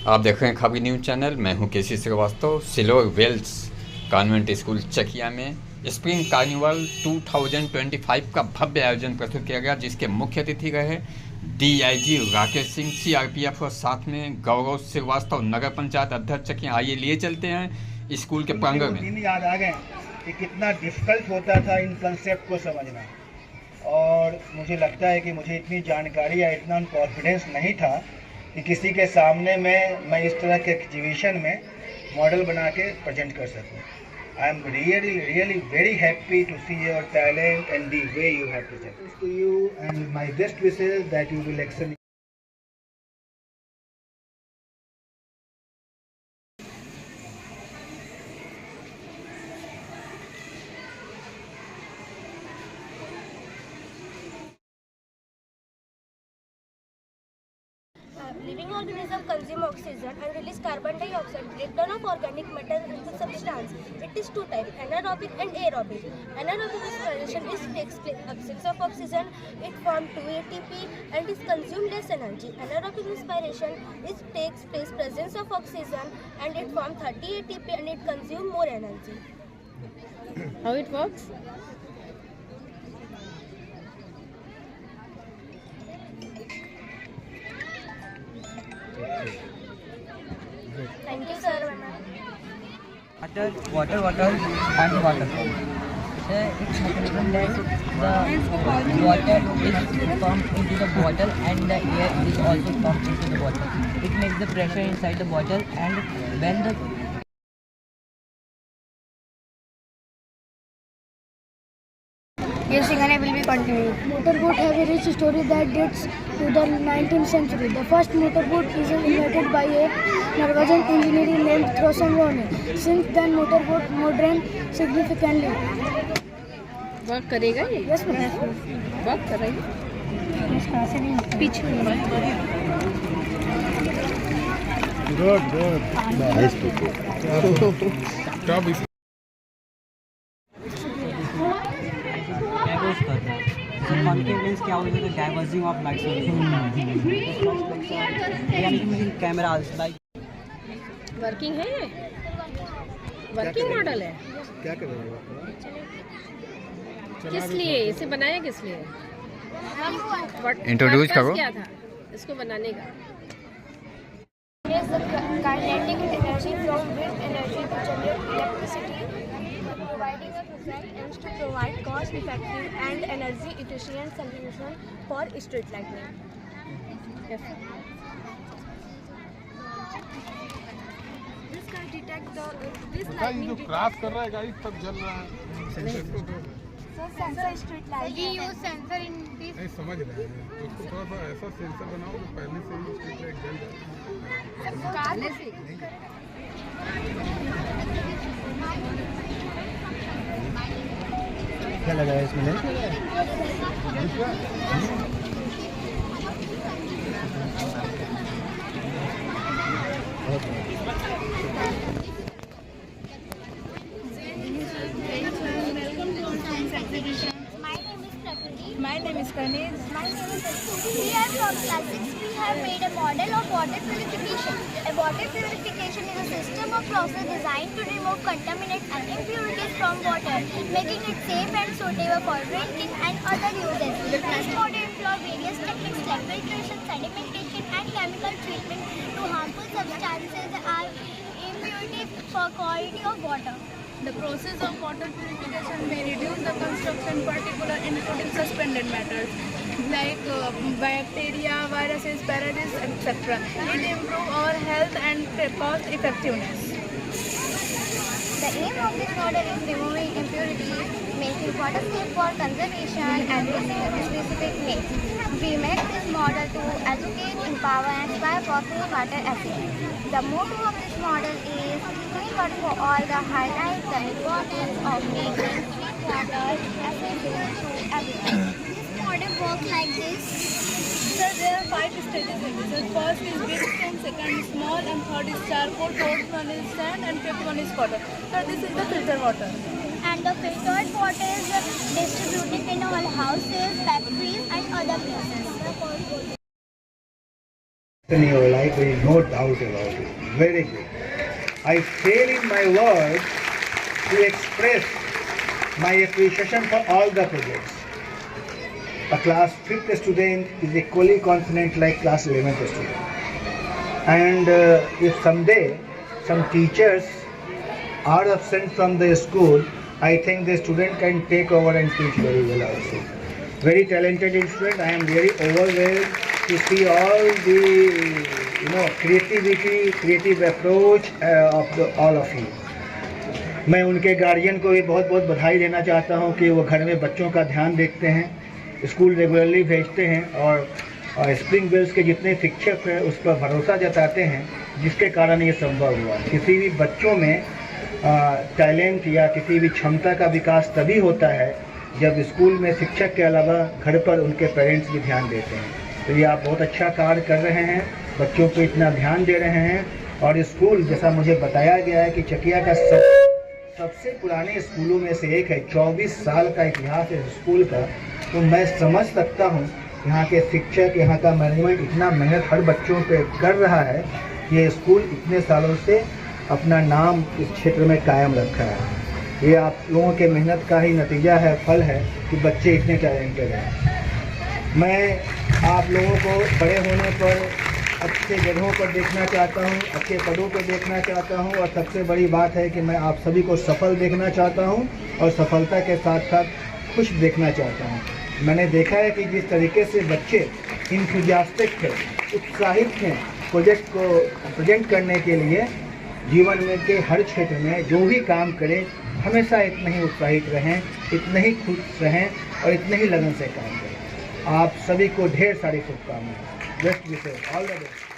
आप देख रहे हैं खबरी न्यूज़ चैनल। मैं हूं KC Srivastava. Silver Wells Convent School Chakia में स्प्रिंग कार्निवल 2025 का भव्य आयोजन प्रस्तुत किया गया, जिसके मुख्य अतिथि रहे डीआईजी राकेश सिंह, सीआरपीएफ और साथ में गौरव श्रीवास्तव, नगर पंचायत अध्यक्ष चकिया। आइए लिए चलते हैं स्कूल के प्रांगण में। दिन याद आ गए कि कितना डिफिकल्ट होता था इन कंसेप्ट को समझना, और मुझे लगता है कि मुझे इतनी जानकारी या इतना कॉन्फिडेंस नहीं था कि किसी के सामने मैं इस तरह के एग्जीबिशन में मॉडल बना के प्रेजेंट कर सकूं। I am really very happy to see your talent and the way you have presented to you, and my best wishes that you will excel. Living organisms consume oxygen and release carbon dioxide. Breakdown of organic matter into substance. It is two types: anaerobic and aerobic. Anaerobic respiration takes absence of oxygen. It forms 2 ATP and is consumed less energy. Anaerobic respiration takes place presence of oxygen and it forms 30 ATP and it consumes more energy. How it works? Thank you, sir. Water, and water. It's mechanism that the water is pumped into the bottle and the air is also pumped into the bottle. It makes the pressure inside the bottle, and when the Yes, Singhane will be continued. Motorboat have a rich story that dates to the 19th century. The first motorboat is invented by a Norwegian engineer named Thorsen Rone. Since then, motorboat modern significantly. Work करेगा ये? Yes, ma'am. Work करेगा? पीछे. Good. Nice people. Stop this. Confidence क्या होगा? तो diverging of light यानी कि मुझे कैमरास लाइक वर्किंग है ये? वर्किंग मॉडल है? क्या कर रहे हो? किस लिए इसे बनाया? किस लिए? इंट्रोड्यूस करो। क्या था इसको बनाने का? Is the kinetic energy from wind energy to generate electricity, providing a present aims to provide cost-effective and energy-efficient solution for street lighting. Yes. This can detect this ये lightning. जो क्रॉस कर रहा है गाड़ी तब जल रहा है। So sensor street lighting. We use sensor in this. नहीं समझ रहे हैं, उसको थोड़ा सा ऐसा सेंसर बनाओ जो पहले से ही स्ट्रीट लाइट जल जाए। क्या लगाया इसमें? My name is Kanis. My name is Ashwini. We are from class 6. We have made a model of water purification. A water purification is a system of process designed to remove contaminants and impurities from water, making it safe and suitable for drinking and other uses. This model employs various techniques like filtration, sedimentation, and chemical treatment to harmful substances or impurities for quality of water. The process of water purification may reduce the construction particular including suspended matters like bacteria, viruses, parasites, etc. It improves our health and cost effectiveness. The aim of this model is removing impurities, making water safe for conservation, and addressing specific needs. We made this model to educate, empower, and inspire for clean water efficiency. The motto of this model is clean water for all. The highlights the importance of making clean water accessible to everyone. This model works like this. So there are 5 stages in this. The first is big stone, second is small, and third is charcoal, fourth one is sand, and fifth one is water. So this is the filter water. And the filtered water is distributed in all houses, factories, and other places. in your life, there is no doubt about it. Very good. I fail in my words to express my appreciation for all the projects. A class 5th student is equally confident like class 11th student. And if someday some teachers are absent from the school, I think the student can take over and teach very well also. Very talented student. I am very overwhelmed to see all the creative approach of all of you. मैं उनके guardian को भी बहुत बहुत बधाई देना चाहता हूं कि वो घर में बच्चों का ध्यान देखते हैं, स्कूल रेगुलरली भेजते हैं और स्प्रिंग वेल्स के जितने शिक्षक हैं उस पर भरोसा जताते हैं, जिसके कारण ये संभव हुआ। किसी भी बच्चों में टैलेंट या किसी भी क्षमता का विकास तभी होता है जब स्कूल में शिक्षक के अलावा घर पर उनके पेरेंट्स भी ध्यान देते हैं। तो ये आप बहुत अच्छा कार्य कर रहे हैं, बच्चों को इतना ध्यान दे रहे हैं। और स्कूल जैसा मुझे बताया गया है कि चकिया का सबसे पुराने स्कूलों में से एक है, 24 साल का इतिहास है स्कूल का। तो मैं समझ सकता हूँ यहाँ के शिक्षक, यहाँ का मैनेजमेंट इतना मेहनत हर बच्चों पे कर रहा है कि ये स्कूल इतने सालों से अपना नाम इस क्षेत्र में कायम रखा है। ये आप लोगों के मेहनत का ही नतीजा है, फल है कि बच्चे इतने टैलेंटेड हैं। मैं आप लोगों को बड़े होने पर अच्छे जगहों पर देखना चाहता हूँ, अच्छे पदों पर देखना चाहता हूँ और सबसे बड़ी बात है कि मैं आप सभी को सफल देखना चाहता हूँ और सफलता के साथ साथ खुश देखना चाहता हूँ। मैंने देखा है कि जिस तरीके से बच्चे इंथुजियास्टिक थे, उत्साहित हैं प्रोजेक्ट को प्रेजेंट करने के लिए, जीवन में के हर क्षेत्र में जो भी काम करें हमेशा इतने ही उत्साहित रहें, इतने ही खुश रहें और इतने ही लगन से काम करें। आप सभी को ढेर सारी शुभकामनाएं। Best wishes, all the best.